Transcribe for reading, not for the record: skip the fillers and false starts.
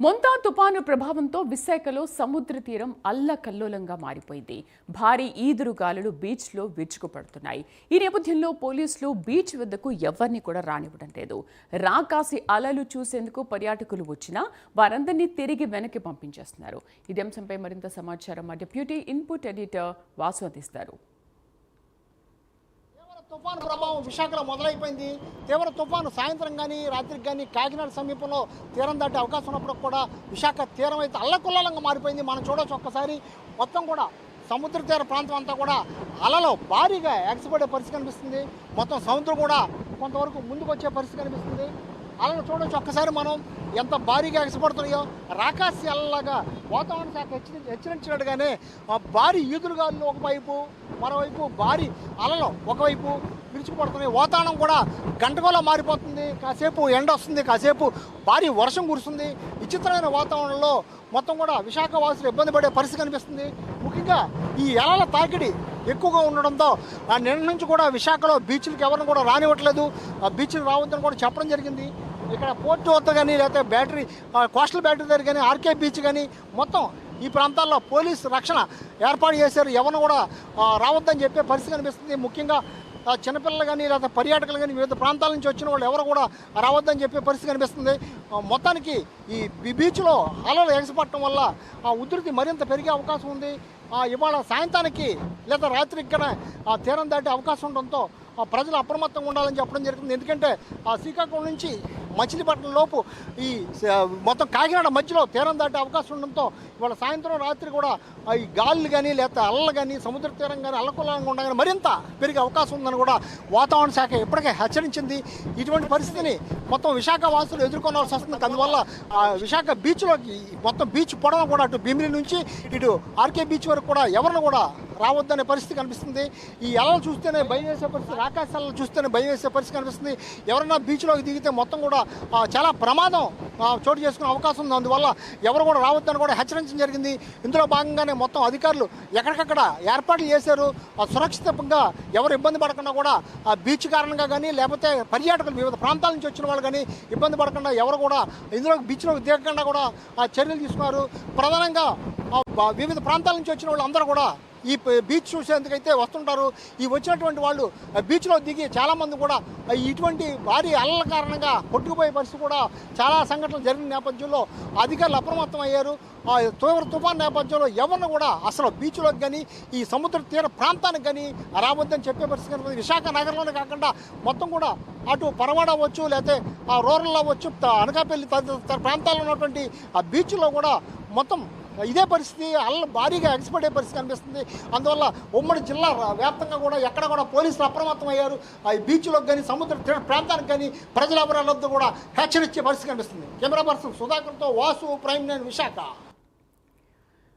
మొంతా తుపాను ప్రభావంతో విశాఖలో సముద్ర తీరం అల్లకల్లోలంగా మారిపోయింది. భారీ ఈదురుగాలులు బీచ్లో విరుచుకుపడుతున్నాయి. ఈ నేపథ్యంలో పోలీసులు బీచ్ వద్దకు ఎవరిని కూడా రానివ్వడం లేదు. రాకాసి అలలు చూసేందుకు పర్యాటకులు వచ్చినా వారందరినీ తిరిగి వెనక్కి పంపించేస్తున్నారు. ఇదే అంశంపై మరింత సమాచారం మా డిప్యూటీ ఇన్పుట్ ఎడిటర్ వాసు అందిస్తారు. తుఫాను ప్రభావం విశాఖలో మొదలైపోయింది. తీవ్ర తుఫాను సాయంత్రం కానీ రాత్రికి కానీ కాకినాడ సమీపంలో తీరం దాటే అవకాశం ఉన్నప్పుడు కూడా విశాఖ తీరం అయితే అల్లకొల్లంగా మారిపోయింది. మనం చూడవచ్చు ఒక్కసారి మొత్తం కూడా సముద్ర తీర ప్రాంతం అంతా కూడా అలలో భారీగా ఎగసిపడే పరిస్థితి కనిపిస్తుంది. మొత్తం సముద్రం కూడా కొంతవరకు ముందుకు వచ్చే పరిస్థితి కనిపిస్తుంది. అలను చూడవచ్చు ఒక్కసారి మనం ఎంత భారీగా ఎగసిపడుతున్నాయో. రాకాసి అలలాగా వాతావరణ శాఖ హెచ్చరించినట్టుగానే భారీ ఈదురుగాలు ఒకవైపు, మరోవైపు భారీ అలలు ఒకవైపు విరుచుకుపడుతున్నాయి. వాతావరణం కూడా గంటకోలా మారిపోతుంది. కాసేపు ఎండ వస్తుంది, కాసేపు భారీ వర్షం కురుస్తుంది. విచిత్రమైన వాతావరణంలో మొత్తం కూడా విశాఖ వాసులు ఇబ్బంది పడే పరిస్థితి కనిపిస్తుంది. ముఖ్యంగా ఈ అలల తాకిడి ఎక్కువగా ఉండడంతో నిన్న నుంచి కూడా విశాఖలో బీచ్లకు ఎవరిని కూడా రానివ్వట్లేదు. బీచ్కి రావద్దని కూడా చెప్పడం జరిగింది. ఇక్కడ పోర్ట్ వద్ద కానీ లేకపోతే బ్యాటరీ కోస్టల్ బ్యాటరీ దగ్గర కానీ ఆర్కే బీచ్ కానీ మొత్తం ఈ ప్రాంతాల్లో పోలీసు రక్షణ ఏర్పాటు చేశారు. ఎవరిని కూడా రావద్దని చెప్పే పరిస్థితి కనిపిస్తుంది. ముఖ్యంగా చిన్నపిల్లలు కానీ లేకపోతే పర్యాటకులు కానీ వివిధ ప్రాంతాల నుంచి వచ్చిన వాళ్ళు ఎవరు కూడా రావద్దని చెప్పే పరిస్థితి కనిపిస్తుంది. మొత్తానికి ఈ బీచ్లో అలలు ఎగసిపట్టడం వల్ల ఉధృతి మరింత పెరిగే అవకాశం ఉంది. ఇవాళ సాయంత్రానికి లేదా రాత్రికి కూడా తీరం దాటే అవకాశం ఉండడంతో ప్రజలు అప్రమత్తంగా ఉండాలని చెప్పడం జరుగుతుంది. ఎందుకంటే శ్రీకాకుళం నుంచి మచిలీపట్నం లోపు ఈ మొత్తం కాకినాడ మధ్యలో తీరం దాటే అవకాశం ఉండడంతో ఇవాళ సాయంత్రం రాత్రి కూడా ఈ గాలులు కానీ లేకపోతే అలలు కానీ సముద్ర తీరం కానీ అల్లకొల్లంగా ఉండగానే మరింత పెరిగే అవకాశం ఉందని కూడా వాతావరణ శాఖ ఇప్పటికే హెచ్చరించింది. ఇటువంటి పరిస్థితిని మొత్తం విశాఖ వాసులు ఎదుర్కొనాల్సి వస్తుంది. అందువల్ల విశాఖ బీచ్లోకి మొత్తం బీచ్ పొడవు కూడా అటు భీమిలి నుంచి ఇటు ఆర్కే బీచ్ వరకు కూడా ఎవరిని కూడా రావద్దనే పరిస్థితి కనిపిస్తుంది. ఈ అలలు చూస్తేనే భయం వేసే పరిస్థితి, ఆకాశ అలలు చూస్తేనే భయం వేసే పరిస్థితి కనిపిస్తుంది. ఎవరైనా బీచ్లోకి దిగితే మొత్తం కూడా చాలా ప్రమాదం చోటు చేసుకునే అవకాశం ఉంది. అందువల్ల ఎవరు కూడా రావద్దని కూడా హెచ్చరించడం జరిగింది. ఇందులో భాగంగానే మొత్తం అధికారులు ఎక్కడికక్కడ ఏర్పాట్లు చేశారు. సురక్షితంగా ఎవరు ఇబ్బంది పడకుండా కూడా బీచ్ కారణంగా కానీ లేకపోతే పర్యాటకులు వివిధ ప్రాంతాల నుంచి వచ్చిన వాళ్ళు కానీ ఇబ్బంది పడకుండా ఎవరు కూడా ఇందులో బీచ్లోకి దిగకుండా కూడా చర్యలు తీసుకున్నారు. ప్రధానంగా వివిధ ప్రాంతాల నుంచి వచ్చిన వాళ్ళు అందరూ కూడా ఈ బీచ్ చూసేందుకైతే వస్తుంటారు. ఈ వచ్చినటువంటి వాళ్ళు బీచ్లో దిగి చాలామంది కూడా ఇటువంటి భారీ అలల కారణంగా కొట్టుకుపోయే పరిస్థితి కూడా చాలా సంఘటనలు జరిగిన నేపథ్యంలో అధికారులు అప్రమత్తం అయ్యారు. తీవ్ర తుఫాన్ నేపథ్యంలో ఎవరిని కూడా అసలు బీచ్లోకి కానీ ఈ సముద్ర తీర ప్రాంతానికి కానీ రావద్దని చెప్పే పరిస్థితి విశాఖ నగరంలోనే కాకుండా మొత్తం కూడా అటు పరవాడ అవ్వచ్చు లేకపోతే రూరల్ అవ్వచ్చు, అనకాపల్లి తదితర ప్రాంతాల్లో ఉన్నటువంటి ఆ బీచ్లో కూడా మొత్తం ఇదే పరిస్థితి అల్ల భారీగా ఎగసిపడే పరిస్థితి కనిపిస్తుంది. అందువల్ల ఉమ్మడి జిల్లా వ్యాప్తంగా కూడా ఎక్కడ కూడా పోలీసులు అప్రమత్తం అయ్యారు. ఈ బీచ్లోకి కానీ సముద్ర తీర ప్రాంతానికి కానీ ప్రజల ఎవరి కూడా హెచ్చరించే పరిస్థితి కనిపిస్తుంది. కెమెరా పర్సన్ సుధాకర్తో వాసు, ప్రైమ్ 9 విశాఖ.